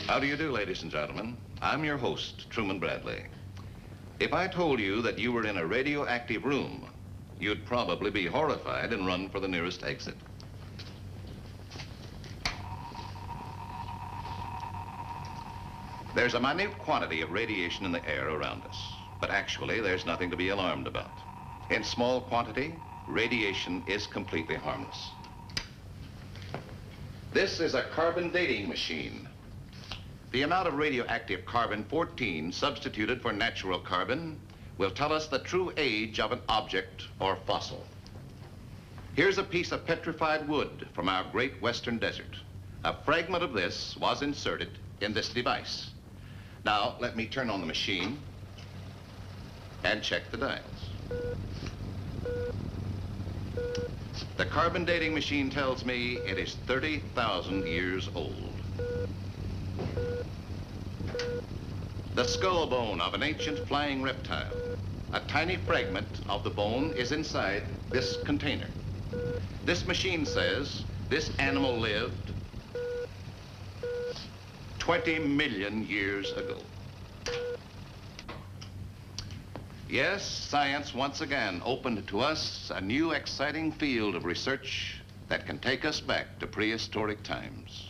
How do you do, ladies and gentlemen? I'm your host, Truman Bradley. If I told you that you were in a radioactive room, you'd probably be horrified and run for the nearest exit. There's a minute quantity of radiation in the air around us, but actually there's nothing to be alarmed about. In small quantity, radiation is completely harmless. This is a carbon dating machine. The amount of radioactive carbon-14 substituted for natural carbon will tell us the true age of an object or fossil. Here's a piece of petrified wood from our great western desert. A fragment of this was inserted in this device. Now, let me turn on the machine and check the dials. The carbon dating machine tells me it is 30,000 years old. The skull bone of an ancient flying reptile. A tiny fragment of the bone is inside this container. This machine says this animal lived 20 million years ago. Yes, science once again opened to us a new exciting field of research that can take us back to prehistoric times.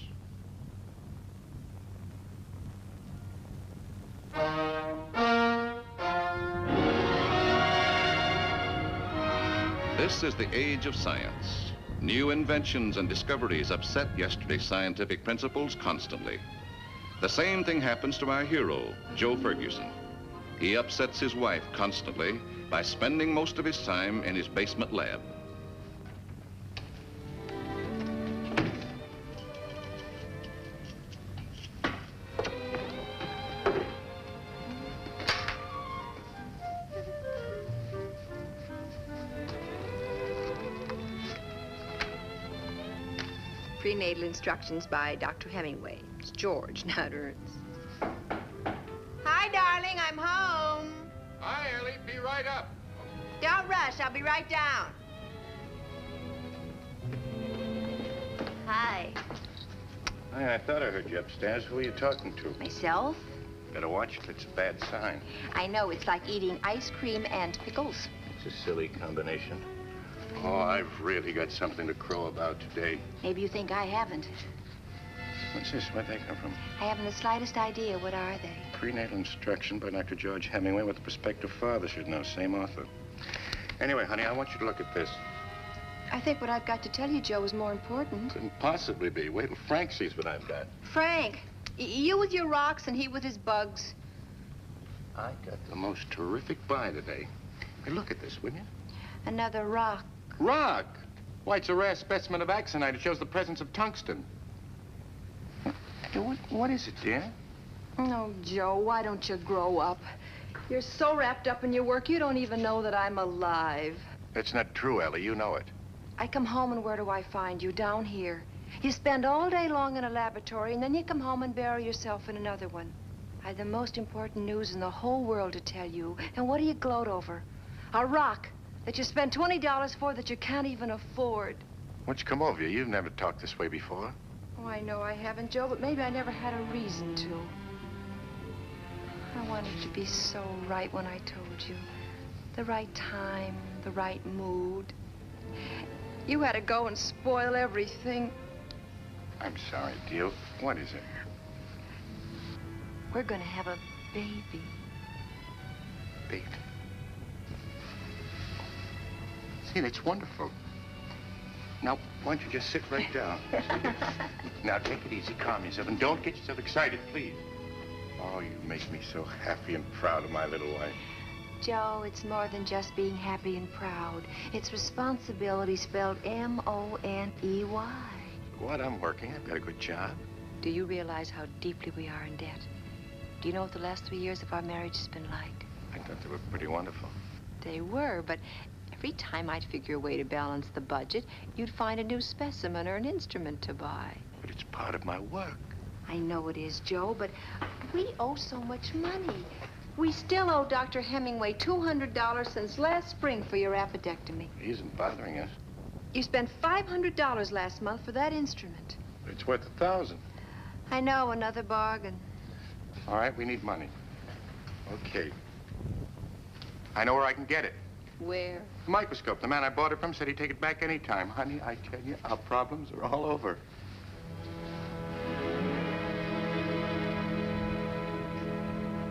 This is the age of science. New inventions and discoveries upset yesterday's scientific principles constantly. The same thing happens to our hero, Joe Ferguson. He upsets his wife constantly by spending most of his time in his basement lab. Prenatal instructions by Dr. Hemingway. It's George, not Ernst. Hi, darling, I'm home. Hi, Ellie. Be right up. Don't rush, I'll be right down. Hi. Hi, I thought I heard you upstairs. Who are you talking to? Myself? Better watch it. It's a bad sign. I know, it's like eating ice cream and pickles. It's a silly combination. Oh, I've really got something to crow about today. Maybe you think I haven't. What's this? Where'd they come from? I haven't the slightest idea. What are they? Prenatal instruction by Dr. George Hemingway, what the prospective father should know. Same author. Anyway, honey, I want you to look at this. I think what I've got to tell you, Joe, is more important. Couldn't possibly be. Wait till Frank sees what I've got. Frank, you with your rocks and he with his bugs. I got the most terrific buy today. Hey, look at this, will you? Another rock. Rock? Why, it's a rare specimen of axonite. It shows the presence of tungsten. Hey, what is it, dear? Oh, Joe, why don't you grow up? You're so wrapped up in your work, you don't even know that I'm alive. That's not true, Ellie. You know it. I come home, and where do I find you? Down here. You spend all day long in a laboratory, and then you come home and bury yourself in another one. I have the most important news in the whole world to tell you. And what do you gloat over? A rock that you spend $20 for that you can't even afford. What's come over you? You've never talked this way before. Oh, I know I haven't, Joe, but maybe I never had a reason to. I wanted to be so right when I told you. The right time, the right mood. You had to go and spoil everything. I'm sorry, dear. What is it? We're gonna have a baby. Baby. See, that's wonderful. Now, why don't you just sit right down? Now, take it easy, calm yourself, and don't get yourself excited, please. Oh, you make me so happy and proud of my little wife. Joe, it's more than just being happy and proud. It's responsibility spelled M-O-N-E-Y. What? I'm working. I've got a good job. Do you realize how deeply we are in debt? Do you know what the last 3 years of our marriage has been like? I thought they were pretty wonderful. They were, but every time I'd figure a way to balance the budget, you'd find a new specimen or an instrument to buy. But it's part of my work. I know it is, Joe, but we owe so much money. We still owe Dr. Hemingway $200 since last spring for your appendectomy. He isn't bothering us. You spent $500 last month for that instrument. It's worth $1,000. I know, another bargain. All right, we need money. Okay. I know where I can get it. Where? The microscope. The man I bought it from said he'd take it back any time. Honey, I tell you, our problems are all over.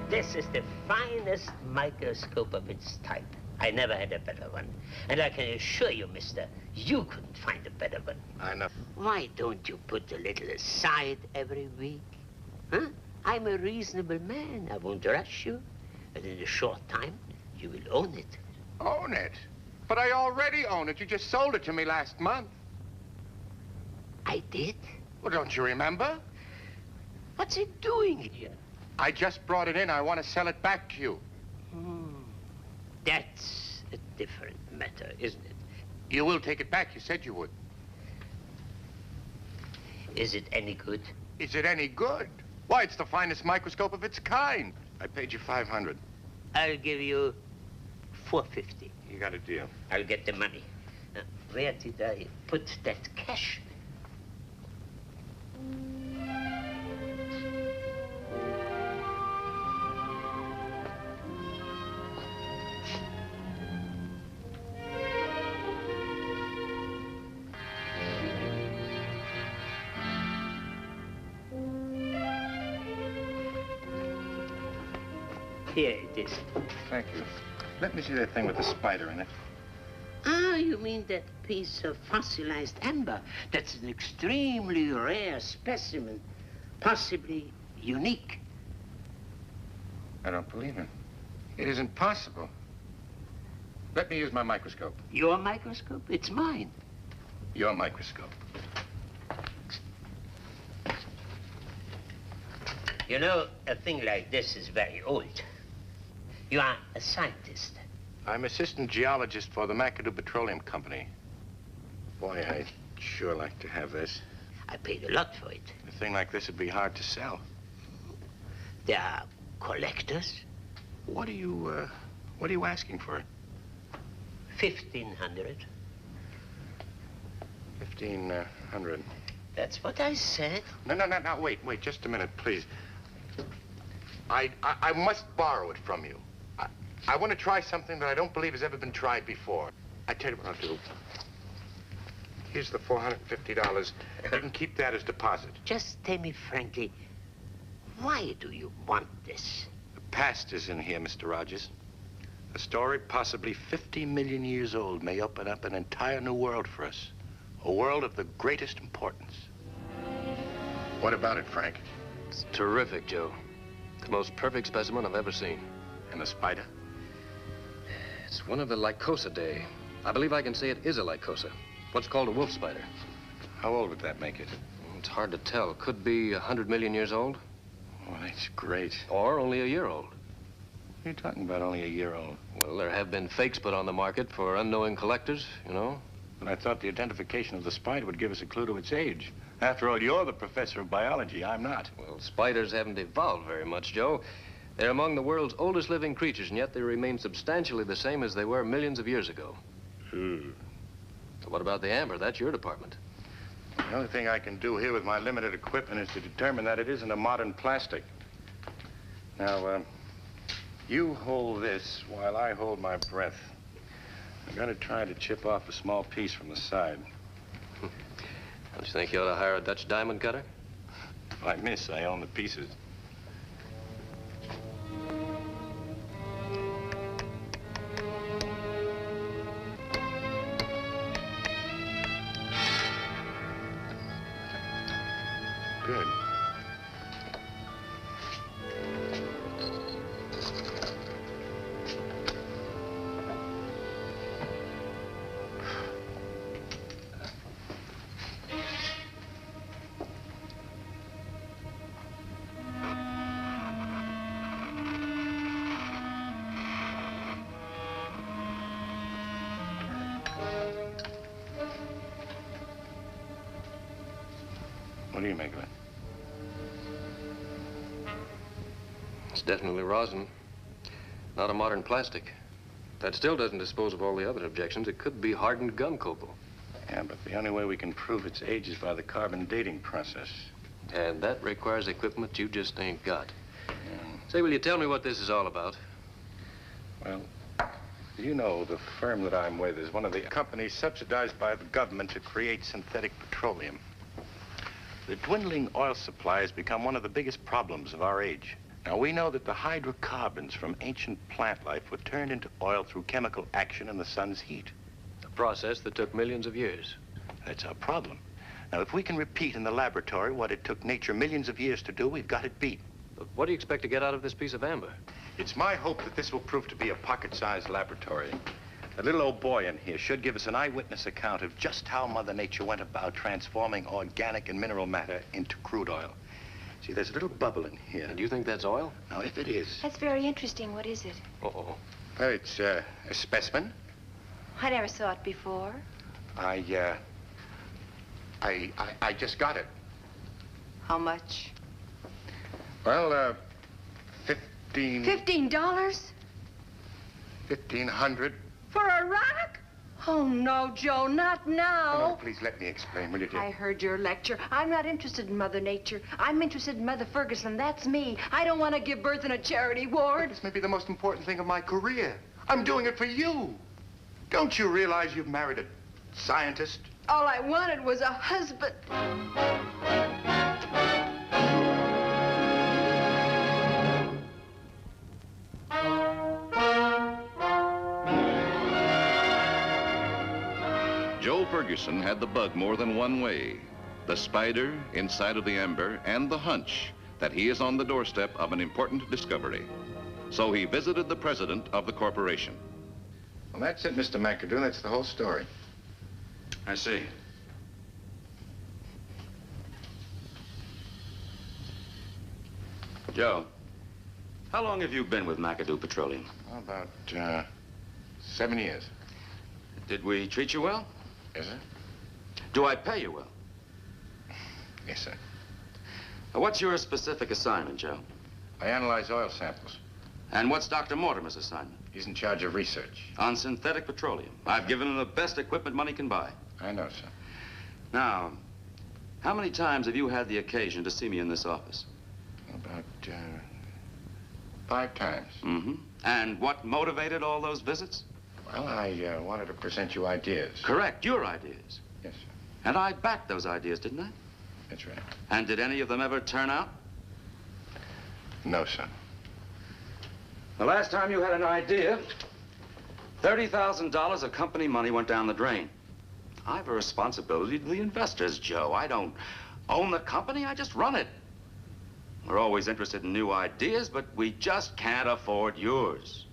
This is the finest microscope of its type. I never had a better one. And I can assure you, mister, you couldn't find a better one. I know. Why don't you put a little aside every week? Huh? I'm a reasonable man. I won't rush you. But in a short time, you will own it. Own it? But I already own it. You just sold it to me last month. I did? Well, don't you remember? What's it doing here? I just brought it in. I want to sell it back to you. That's a different matter, isn't it? You will take it back. You said you would. Is it any good? Is it any good? Why, it's the finest microscope of its kind. I paid you $500. I'll give you $450. You got a deal. I'll get the money. Where did I put that cash? Here it is. Thank you. Let me see that thing with the spider in it. Ah, you mean that piece of fossilized amber? That's an extremely rare specimen, possibly unique. I don't believe it. It isn't possible. Let me use my microscope. Your microscope? It's mine. Your microscope. You know, a thing like this is very old. You are a scientist. I'm assistant geologist for the McAdoo Petroleum Company. Boy, I'd sure like to have this. I paid a lot for it. A thing like this would be hard to sell. There are collectors. What are you asking for it? 1,500. 1,500. That's what I said. No, wait, just a minute, please. I must borrow it from you. I want to try something that I don't believe has ever been tried before. I tell you what I'll do. Here's the $450. You can keep that as deposit. Just tell me frankly, why do you want this? The past is in here, Mr. Rogers. A story possibly 50 million years old may open up an entire new world for us. A world of the greatest importance. What about it, Frank? It's terrific, Joe. The most perfect specimen I've ever seen. And the spider? It's one of the Lycosidae. I believe I can say it is a Lycosa. What's called a wolf spider. How old would that make it? It's hard to tell. Could be 100 million years old. Oh, that's great. Or only a year old. You're talking about only a year old. Well, there have been fakes put on the market for unknowing collectors, you know. But I thought the identification of the spider would give us a clue to its age. After all, you're the professor of biology. I'm not. Well, spiders haven't evolved very much, Joe. They're among the world's oldest living creatures, and yet they remain substantially the same as they were millions of years ago. So what about the amber? That's your department. The only thing I can do here with my limited equipment is to determine that it isn't a modern plastic. Now, you hold this while I hold my breath. I'm going to try to chip off a small piece from the side. Don't you think you ought to hire a Dutch diamond cutter? If I miss, I own the pieces. Good. do you make of it? It's definitely rosin. Not a modern plastic. That still doesn't dispose of all the other objections. It could be hardened gum copal. Yeah, but the only way we can prove its age is by the carbon dating process. And that requires equipment you just ain't got. Yeah. Say, will you tell me what this is all about? Well, you know the firm that I'm with is one of the companies subsidized by the government to create synthetic petroleum. The dwindling oil supply has become one of the biggest problems of our age. Now, we know that the hydrocarbons from ancient plant life were turned into oil through chemical action in the sun's heat. A process that took millions of years. That's our problem. Now, if we can repeat in the laboratory what it took nature millions of years to do, we've got it beat. But what do you expect to get out of this piece of amber? It's my hope that this will prove to be a pocket-sized laboratory. That little old boy in here should give us an eyewitness account of just how Mother Nature went about transforming organic and mineral matter into crude oil. See, there's a little bubble in here. And you think that's oil? Now, if it is... That's very interesting. What is it? Uh-oh. Well, it's a specimen. I never saw it before. I just got it. How much? Well, $15? 1,500. For a rock? Oh, no, Joe, not now. No, please let me explain, will you, dear? I heard your lecture. I'm not interested in Mother Nature. I'm interested in Mother Ferguson. That's me. I don't want to give birth in a charity ward. This may be the most important thing of my career. I'm doing it for you. Don't you realize you've married a scientist? All I wanted was a husband. Joe Ferguson had the bug more than one way. The spider inside of the amber and the hunch that he is on the doorstep of an important discovery. So he visited the president of the corporation. Well, that's it, Mr. McAdoo. That's the whole story. I see. Joe, how long have you been with McAdoo Petroleum? About 7 years. Did we treat you well? Yes, sir? Do I pay you well? Yes, sir. Now, what's your specific assignment, Joe? I analyze oil samples. And what's Dr. Mortimer's assignment? He's in charge of research. On synthetic petroleum. I've given him the best equipment money can buy. I know, sir. Now, how many times have you had the occasion to see me in this office? About 5 times. Mm-hmm. And what motivated all those visits? Well, I wanted to present you ideas. Correct, your ideas. Yes, sir. And I backed those ideas, didn't I? That's right. And did any of them ever turn out? No, sir. The last time you had an idea, $30,000 of company money went down the drain. I have a responsibility to the investors, Joe. I don't own the company, I just run it. We're always interested in new ideas, but we just can't afford yours.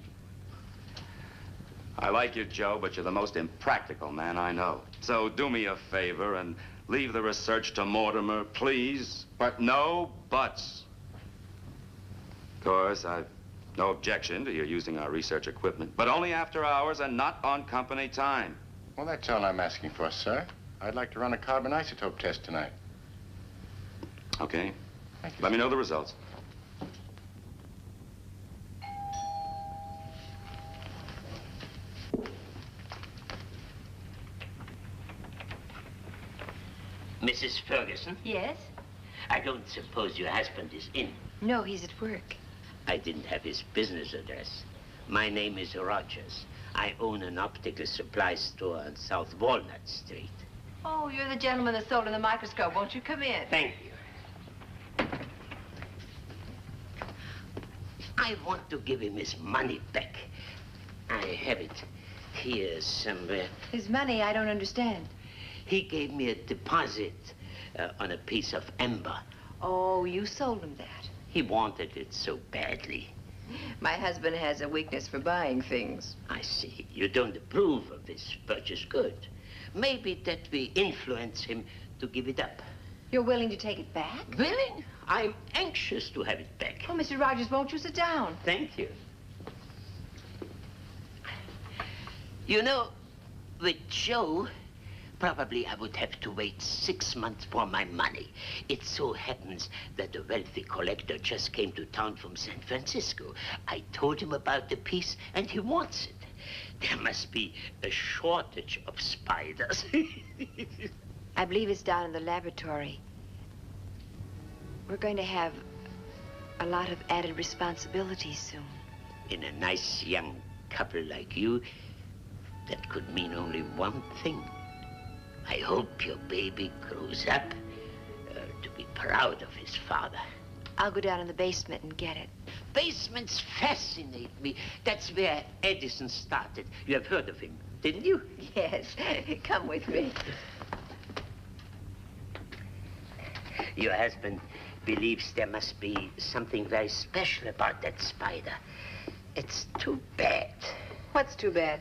I like you, Joe, but you're the most impractical man I know. So do me a favor and leave the research to Mortimer, please. But no buts. Of course, I've no objection to your using our research equipment, but only after hours and not on company time. Well, that's all I'm asking for, sir. I'd like to run a carbon isotope test tonight. Okay. Thank you, Let sir. me know the results. Mrs. Ferguson, Yes? I don't suppose your husband is in. No, he's at work. I didn't have his business address. My name is Rogers. I own an optical supply store on South Walnut Street. Oh, you're the gentleman that sold in the microscope. Won't you come in? Thank you. I want to give him his money back. I have it here somewhere. His money, I don't understand. He gave me a deposit on a piece of amber. Oh, you sold him that. He wanted it so badly. My husband has a weakness for buying things. I see. You don't approve of this purchase. Good. Maybe that we influence him to give it up. You're willing to take it back? Willing? I'm anxious to have it back. Oh, Mr. Rogers, won't you sit down? Thank you. You know, with Joe, probably I would have to wait 6 months for my money. It so happens that a wealthy collector just came to town from San Francisco. I told him about the piece, and he wants it. There must be a shortage of spiders. I believe it's down in the laboratory. We're going to have a lot of added responsibilities soon. In a nice young couple like you, that could mean only one thing. I hope your baby grows up to be proud of his father. I'll go down in the basement and get it. Basements fascinate me. That's where Edison started. You have heard of him, didn't you? Yes. Come with me. Your husband believes there must be something very special about that spider. It's too bad What's too bad?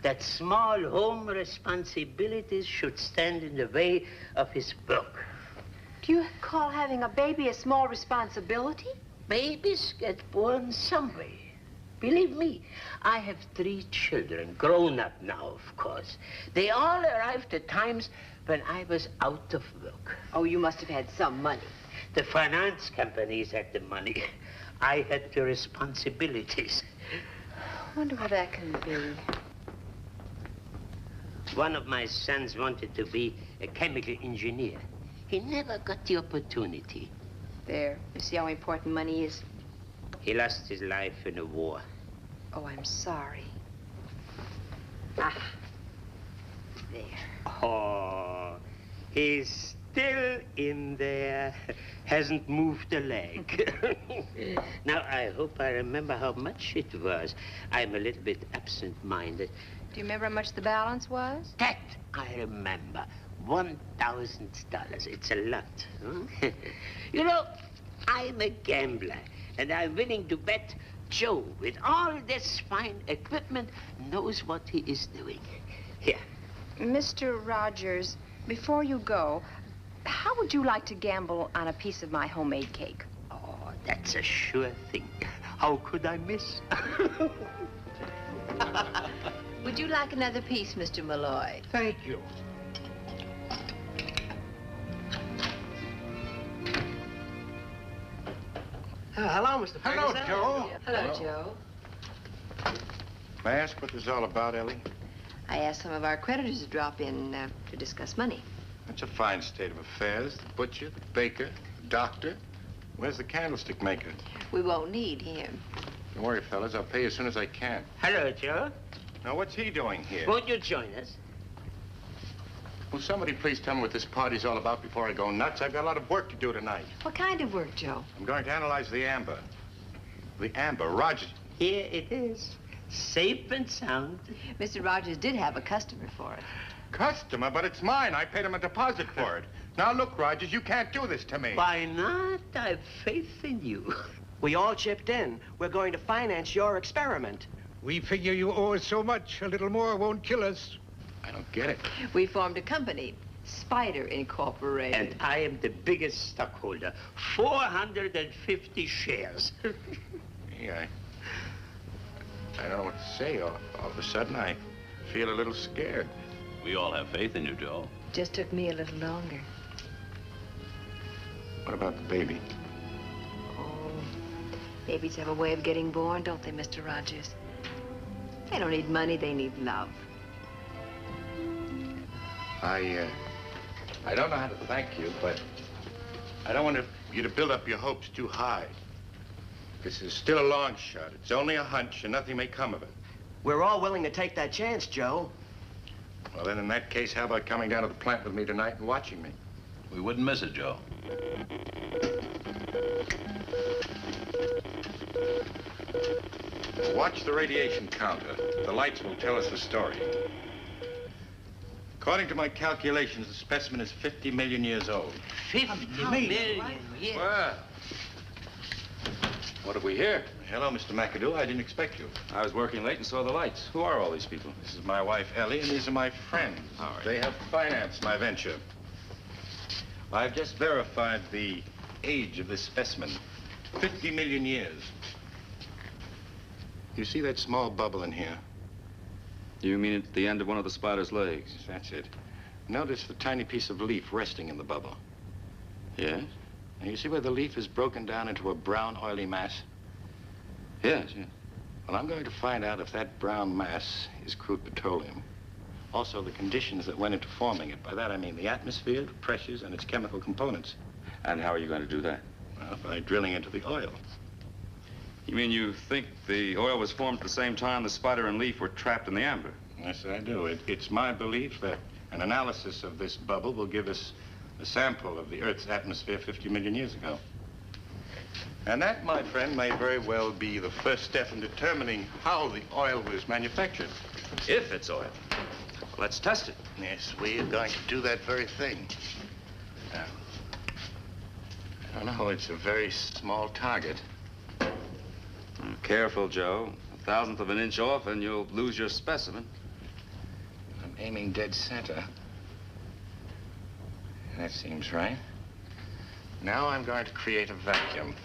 that small home responsibilities should stand in the way of his work. Do you call having a baby a small responsibility? Babies get born some way. Believe me, I have 3 children, grown up now, of course. They all arrived at times when I was out of work. Oh, you must have had some money. The finance companies had the money. I had the responsibilities. I wonder what that can be. One of my sons wanted to be a chemical engineer. He never got the opportunity. There. You see how important money is? He lost his life in a war. Oh, I'm sorry. Ah. There. Oh, he's still in there. Hasn't moved a leg. Now, I hope I remember how much it was. I'm a little bit absent-minded. Do you remember how much the balance was? That I remember. $1,000. It's a lot. Huh? You know, I'm a gambler, and I'm willing to bet Joe, with all this fine equipment, knows what he is doing. Here. Mr. Rogers, before you go, how would you like to gamble on a piece of my homemade cake? Oh, that's a sure thing. How could I miss? Would you like another piece, Mr. Malloy? Thank you. Hello, Mr. Hello, Ferguson. Joe. Hello, Joe. May I ask what this is all about, Ellie? I asked some of our creditors to drop in to discuss money. That's a fine state of affairs. The butcher, the baker, the doctor. Where's the candlestick maker? We won't need him. Don't worry, fellas. I'll pay you as soon as I can. Hello, Joe. Now, what's he doing here? Won't you join us? Will somebody please tell me what this party's all about before I go nuts? I've got a lot of work to do tonight. What kind of work, Joe? I'm going to analyze the amber. The amber. Roger. Here it is. Safe and sound. Mr. Rogers did have a customer for it. Customer, but it's mine. I paid him a deposit for it. Now, look, Rogers, you can't do this to me. Why not? I've faith in you. We all chipped in. We're going to finance your experiment. We figure you owe us so much, a little more won't kill us. I don't get it. We formed a company, Spider Incorporated. And I am the biggest stockholder. 450 shares. Hey, I don't know what to say. All of a sudden, I feel a little scared. We all have faith in you, Joe. Just took me a little longer. What about the baby? Oh, babies have a way of getting born, don't they, Mr. Rogers? They don't need money, they need love. I don't know how to thank you, but I don't want you to build up your hopes too high. This is still a long shot. It's only a hunch, and nothing may come of it. We're all willing to take that chance, Joe. Well, then, in that case, how about coming down to the plant with me tonight and watching me? We wouldn't miss it, Joe. Watch the radiation counter. The lights will tell us the story. According to my calculations, the specimen is 50 million years old. 50 million, yes. Well, what have we here? Hello, Mr. McAdoo. I didn't expect you. I was working late and saw the lights. Who are all these people? This is my wife, Ellie, and these are my friends. All right. They have financed my venture. I've just verified the age of this specimen. 50 million years. You see that small bubble in here? You mean at the end of one of the spider's legs? That's it. Notice the tiny piece of leaf resting in the bubble. Yes? And you see where the leaf is broken down into a brown, oily mass? Yes, yes. Well, I'm going to find out if that brown mass is crude petroleum. Also, the conditions that went into forming it. By that, I mean the atmosphere, the pressures, and its chemical components. And how are you going to do that? Well, by drilling into the oil. You mean you think the oil was formed at the same time the spider and leaf were trapped in the amber? Yes, I do. It's my belief that an analysis of this bubble will give us a sample of the Earth's atmosphere 50 million years ago. And that, my friend, may very well be the first step in determining how the oil was manufactured. If it's oil. Let's test it. Yes, we are going to do that very thing. Now, I don't know, it's a very small target. Careful, Joe. 1/1000th of an inch off and you'll lose your specimen. I'm aiming dead center. That seems right. Now I'm going to create a vacuum.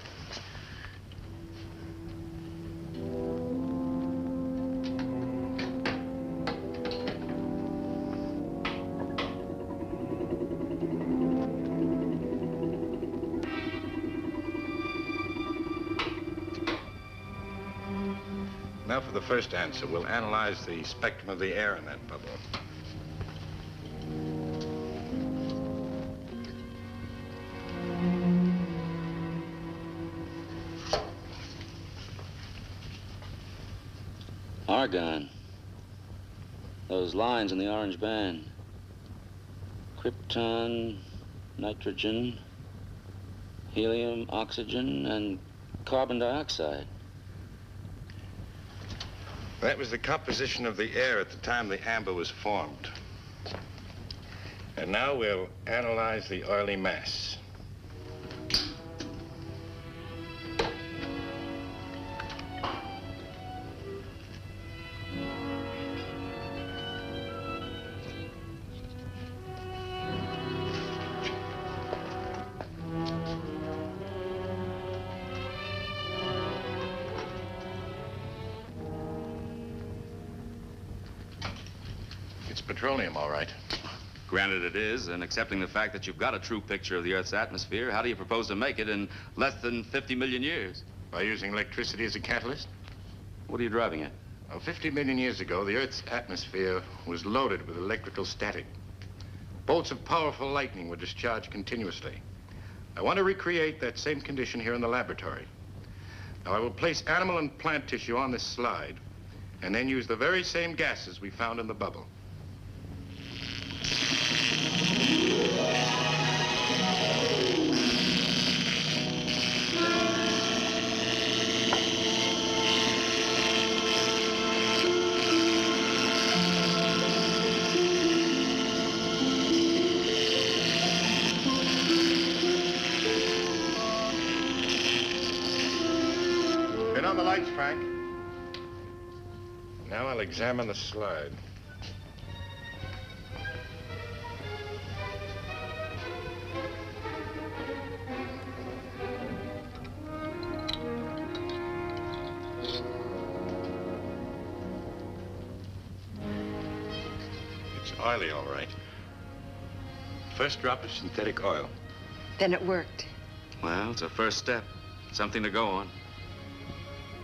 Now for the first answer. We'll analyze the spectrum of the air in that bubble. Argon. Those lines in the orange band. Krypton, nitrogen, helium, oxygen, and carbon dioxide. That was the composition of the air at the time the amber was formed. And now we'll analyze the oily mass. It's petroleum, all right. Granted it is, and accepting the fact that you've got a true picture of the Earth's atmosphere, how do you propose to make it in less than 50 million years? By using electricity as a catalyst? What are you driving at? Well, 50 million years ago, the Earth's atmosphere was loaded with electrical static. Bolts of powerful lightning were discharged continuously. I want to recreate that same condition here in the laboratory. Now, I will place animal and plant tissue on this slide, and then use the very same gases we found in the bubble. Turn on the lights, Frank. Now I'll examine the slide. It's oily, all right. First drop of synthetic oil. Then it worked. Well, it's a first step. Something to go on.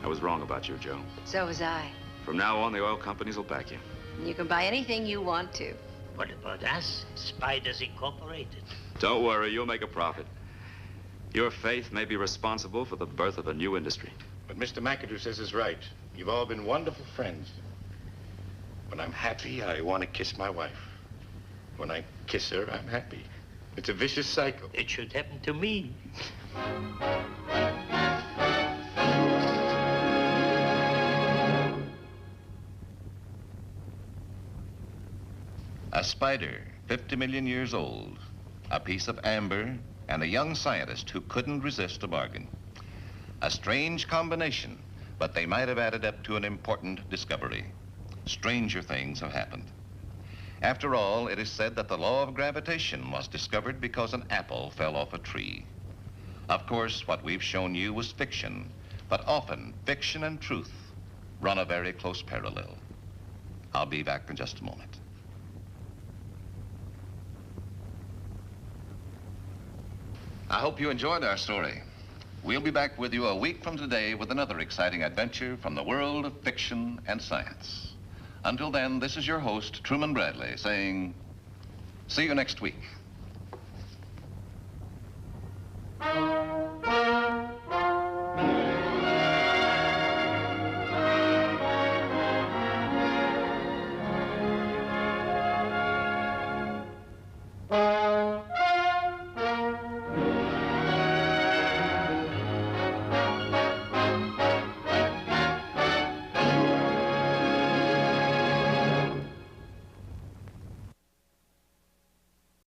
I was wrong about you, Joe. So was I. From now on, the oil companies will back you. You can buy anything you want to. What about us? Spiders Incorporated. Don't worry, you'll make a profit. Your faith may be responsible for the birth of a new industry. What Mr. McAdoo says is right. You've all been wonderful friends. When I'm happy, I want to kiss my wife. When I kiss her, I'm happy. It's a vicious cycle. It should happen to me. A spider, 50 million years old, a piece of amber, and a young scientist who couldn't resist a bargain. A strange combination, but they might have added up to an important discovery. Stranger things have happened. After all, it is said that the law of gravitation was discovered because an apple fell off a tree. Of course, what we've shown you was fiction, but often fiction and truth run a very close parallel. I'll be back in just a moment. I hope you enjoyed our story. We'll be back with you a week from today with another exciting adventure from the world of fiction and science. Until then, this is your host, Truman Bradley, saying, see you next week.